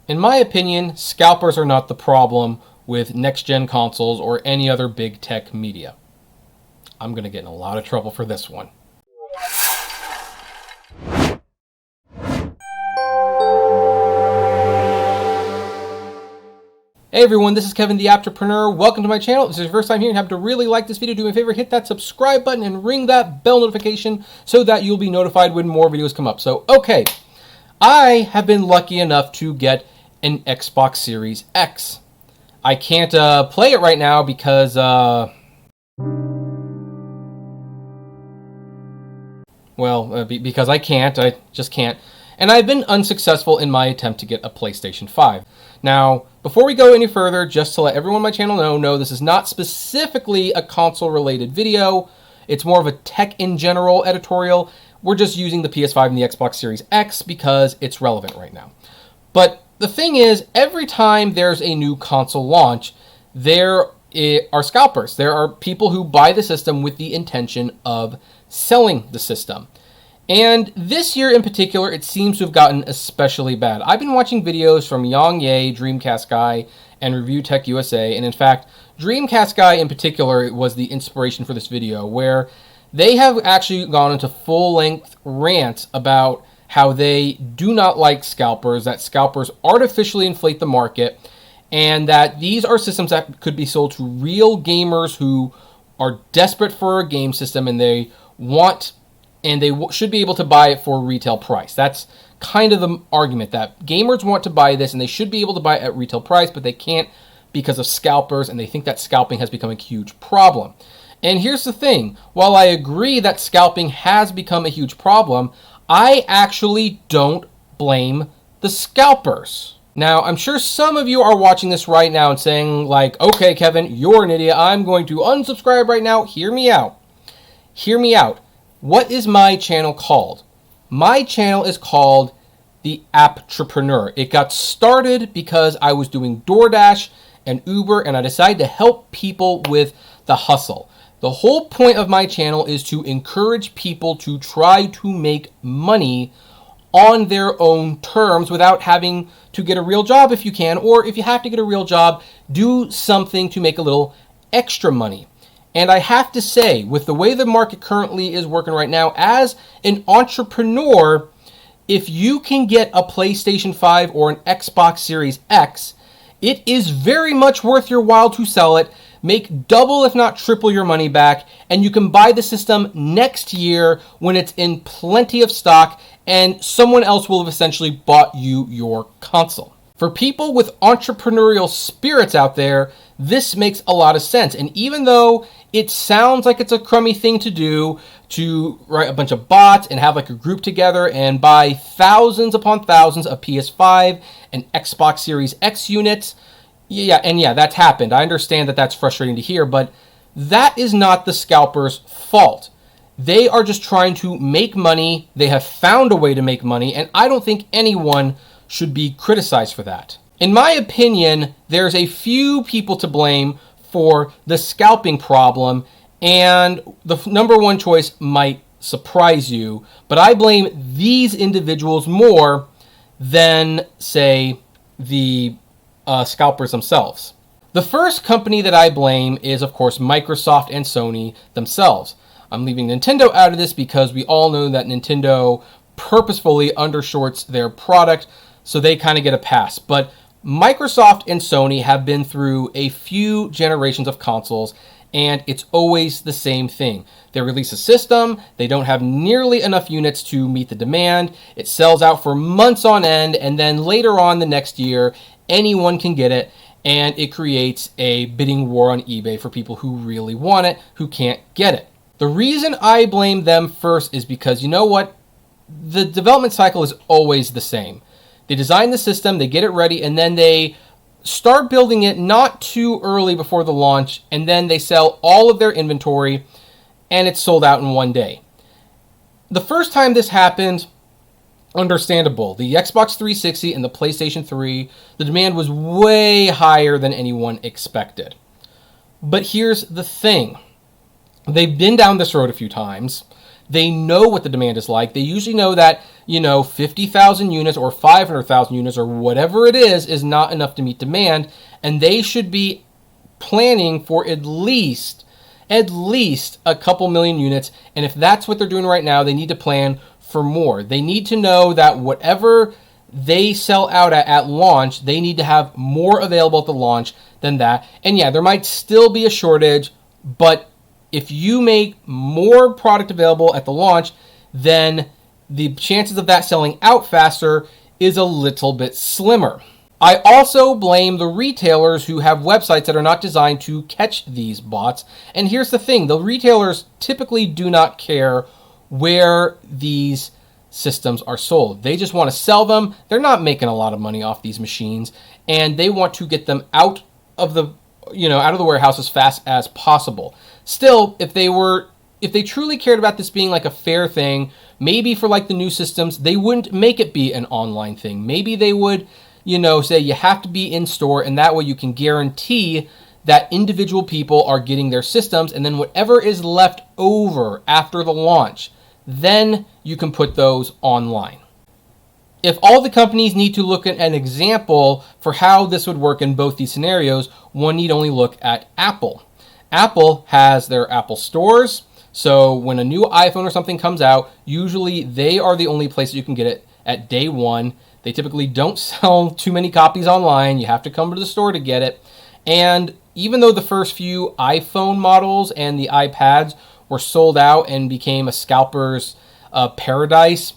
In my opinion, scalpers are not the problem with next-gen consoles or any other big tech media. I'm going to get in a lot of trouble for this one. Hey everyone, this is Kevin the Apptrepreneur. Welcome to my channel. If this is your first time here and happen to really like this video, do me a favor, hit that subscribe button and ring that bell notification so that you'll be notified when more videos come up. So, okay, I have been lucky enough to get an Xbox Series X. I can't play it right now because, because I can't. I just can't. And I've been unsuccessful in my attempt to get a PlayStation 5. Now, before we go any further, just to let everyone on my channel know, no, this is not specifically a console-related video. It's more of a tech in general editorial. We're just using the PS5 and the Xbox Series X because it's relevant right now. But the thing is, every time there's a new console launch, there are scalpers. There are people who buy the system with the intention of selling the system. And this year in particular, it seems to have gotten especially bad. I've been watching videos from Yang Ye, Dreamcast Guy, and Review Tech USA. And in fact, Dreamcast Guy in particular was the inspiration for this video, where they have actually gone into full-length rants about how they do not like scalpers, that scalpers artificially inflate the market, and that these are systems that could be sold to real gamers who are desperate for a game system and they should be able to buy it for retail price. That's kind of the argument, that gamers want to buy this and they should be able to buy it at retail price, but they can't because of scalpers, and they think that scalping has become a huge problem. And here's the thing, while I agree that scalping has become a huge problem, I actually don't blame the scalpers. Now, I'm sure some of you are watching this right now and saying, like, okay, Kevin, you're an idiot. I'm going to unsubscribe right now. Hear me out. Hear me out. What is my channel called? My channel is called the Apptrepreneur. It got started because I was doing DoorDash and Uber, and I decided to help people with the hustle. The whole point of my channel is to encourage people to try to make money on their own terms without having to get a real job if you can, or if you have to get a real job, do something to make a little extra money. And I have to say, with the way the market currently is working right now, as an entrepreneur, if you can get a PlayStation 5 or an Xbox Series X, it is very much worth your while to sell it, make double if not triple your money back, and you can buy the system next year when it's in plenty of stock and someone else will have essentially bought you your console. For people with entrepreneurial spirits out there, this makes a lot of sense. And even though it sounds like it's a crummy thing to do, to write a bunch of bots and have like a group together and buy thousands upon thousands of PS5 and Xbox Series X units, yeah, that's happened. I understand that that's frustrating to hear, but that is not the scalpers' fault. They are just trying to make money. They have found a way to make money, and I don't think anyone should be criticized for that. In my opinion, there's a few people to blame for the scalping problem, and the number one choice might surprise you, but I blame these individuals more than, say, the scalpers themselves. The first company that I blame is, of course, Microsoft and Sony themselves. I'm leaving Nintendo out of this because we all know that Nintendo purposefully undershorts their product, so they kind of get a pass. But Microsoft and Sony have been through a few generations of consoles, and it's always the same thing. They release a system, they don't have nearly enough units to meet the demand, it sells out for months on end, and then later on the next year, anyone can get it, and it creates a bidding war on eBay for people who really want it, who can't get it. The reason I blame them first is because, you know what? The development cycle is always the same. They design the system, they get it ready, and then they start building it not too early before the launch, and then they sell all of their inventory, and it's sold out in one day. The first time this happened, understandable. The Xbox 360 and the PlayStation 3, the demand was way higher than anyone expected. But here's the thing. They've been down this road a few times. They know what the demand is like. They usually know that, 50,000 units or 500,000 units or whatever it is not enough to meet demand. And they should be planning for at least a couple million units. And if that's what they're doing right now, they need to plan for more. They need to know that whatever they sell out at launch, they need to have more available at the launch than that. And yeah, there might still be a shortage, but if you make more product available at the launch, then the chances of that selling out faster is a little bit slimmer. I also blame the retailers who have websites that are not designed to catch these bots. And here's the thing, the retailers typically do not care where these systems are sold. They just want to sell them. They're not making a lot of money off these machines, and they want to get them out of the warehouse as fast as possible. Still, if they truly cared about this being like a fair thing, maybe for like the new systems, they wouldn't make it be an online thing. Maybe they would, say you have to be in store, and that way you can guarantee that individual people are getting their systems, and then whatever is left over after the launch, then you can put those online. If all the companies need to look at an example for how this would work in both these scenarios, one need only look at Apple. Apple has their Apple stores, so when a new iPhone or something comes out, usually they are the only place that you can get it at day one. They typically don't sell too many copies online. You have to come to the store to get it. And even though the first few iPhone models and the iPads were sold out and became a scalper's paradise,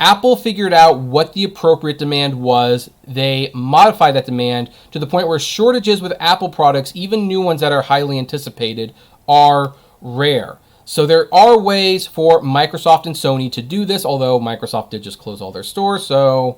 Apple figured out what the appropriate demand was. They modified that demand to the point where shortages with Apple products, even new ones that are highly anticipated, are rare. So there are ways for Microsoft and Sony to do this, although Microsoft did just close all their stores, so...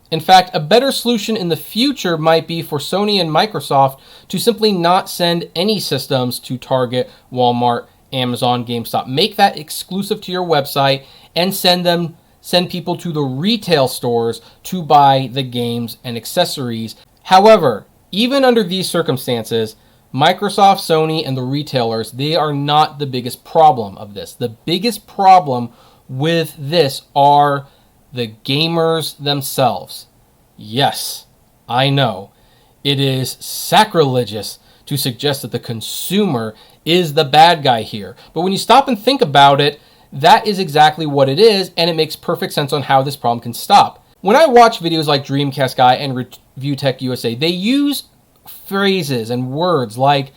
In fact, a better solution in the future might be for Sony and Microsoft to simply not send any systems to Target, Walmart, Amazon, GameStop. Make that exclusive to your website and send people to the retail stores to buy the games and accessories. However, even under these circumstances, Microsoft, Sony, and the retailers, they are not the biggest problem of this. The biggest problem with this are the gamers themselves. Yes, I know. It is sacrilegious to suggest that the consumer is the bad guy here. But when you stop and think about it, that is exactly what it is, and it makes perfect sense on how this problem can stop. When I watch videos like Dreamcast Guy and Review Tech USA, they use phrases and words like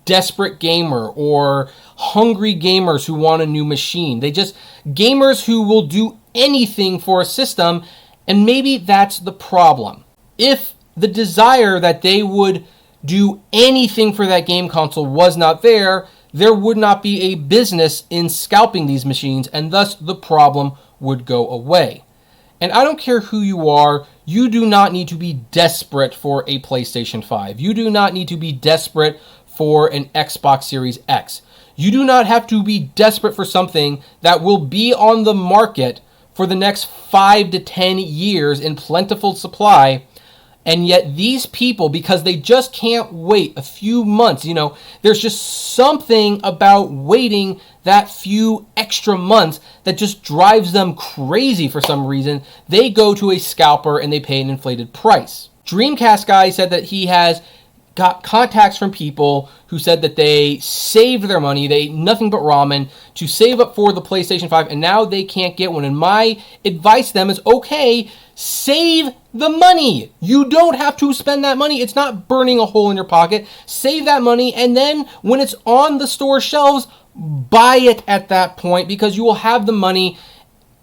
desperate gamer or hungry gamers who want a new machine. Gamers who will do anything for a system, and maybe that's the problem. If the desire that they would do anything for that game console was not there, there would not be a business in scalping these machines, and thus the problem would go away. And I don't care who you are, you do not need to be desperate for a PlayStation 5. You do not need to be desperate for an Xbox Series X. You do not have to be desperate for something that will be on the market for the next 5 to 10 years in plentiful supply. And yet these people, because they just can't wait a few months, there's just something about waiting that few extra months that just drives them crazy for some reason. They go to a scalper and they pay an inflated price. Dreamcast Guy said that he has got contacts from people who said that they saved their money, they ate nothing but ramen to save up for the PlayStation 5, and now they can't get one. And my advice to them is, okay, save the money. You don't have to spend that money. It's not burning a hole in your pocket. Save that money, and then when it's on the store shelves, buy it at that point, because you will have the money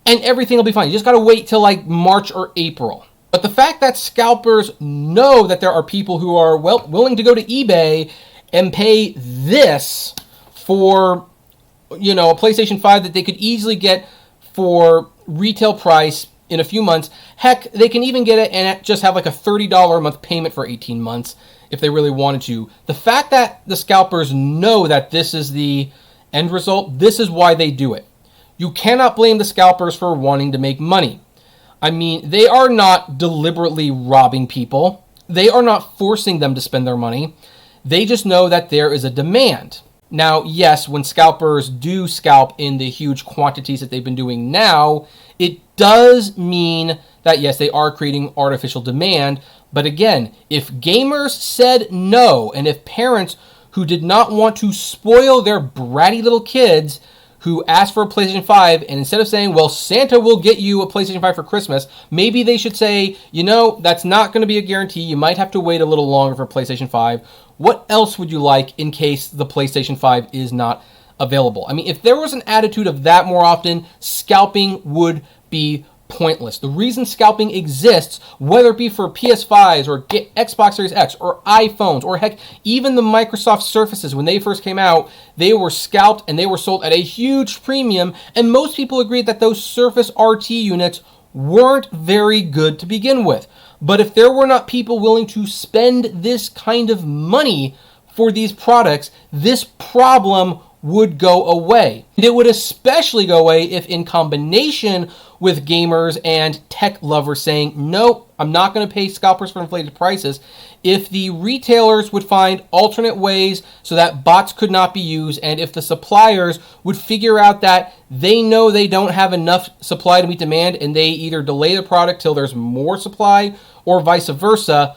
and everything will be fine. You just got to wait till like March or April. But the fact that scalpers know that there are people who are willing to go to eBay and pay this for, a PlayStation 5 that they could easily get for retail price in a few months. Heck, they can even get it and just have like a $30 a month payment for 18 months if they really wanted to. The fact that the scalpers know that this is the end result, this is why they do it. You cannot blame the scalpers for wanting to make money. I mean, they are not deliberately robbing people. They are not forcing them to spend their money. They just know that there is a demand. Now, yes, when scalpers do scalp in the huge quantities that they've been doing now, it does mean that, yes, they are creating artificial demand. But again, if gamers said no, and if parents who did not want to spoil their bratty little kids who asked for a PlayStation 5, and instead of saying, well, Santa will get you a PlayStation 5 for Christmas, maybe they should say, you know, that's not going to be a guarantee. You might have to wait a little longer for PlayStation 5. What else would you like in case the PlayStation 5 is not available? I mean, if there was an attitude of that more often, scalping would be pointless. The reason scalping exists, whether it be for PS5s or Xbox Series X or iPhones or heck, even the Microsoft Surfaces, when they first came out, they were scalped and they were sold at a huge premium, and most people agreed that those Surface RT units weren't very good to begin with. But if there were not people willing to spend this kind of money for these products, this problem would go away. And it would especially go away if in combination with gamers and tech lovers saying, nope, I'm not going to pay scalpers for inflated prices, if the retailers would find alternate ways so that bots could not be used, and if the suppliers would figure out that they know they don't have enough supply to meet demand and they either delay the product till there's more supply or vice versa,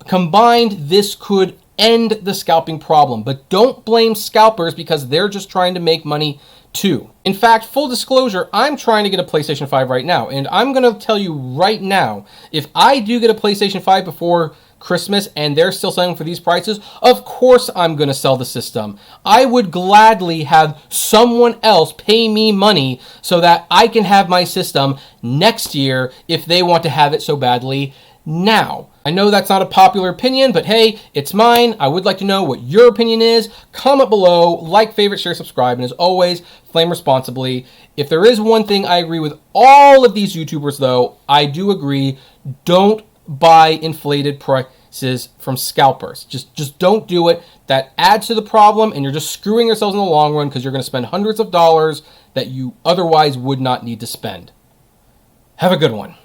combined, this could end the scalping problem. But don't blame scalpers because they're just trying to make money too. In fact, full disclosure, I'm trying to get a PlayStation 5 right now, and I'm going to tell you right now, if I do get a PlayStation 5 before Christmas and they're still selling for these prices, of course I'm going to sell the system. I would gladly have someone else pay me money so that I can have my system next year if they want to have it so badly now. I know that's not a popular opinion, but hey, it's mine. I would like to know what your opinion is. Comment below, like, favorite, share, subscribe, and as always, flame responsibly. If there is one thing I agree with all of these YouTubers, though, I do agree, don't buy inflated prices from scalpers. Just don't do it. That adds to the problem, and you're just screwing yourselves in the long run because you're going to spend hundreds of dollars that you otherwise would not need to spend. Have a good one.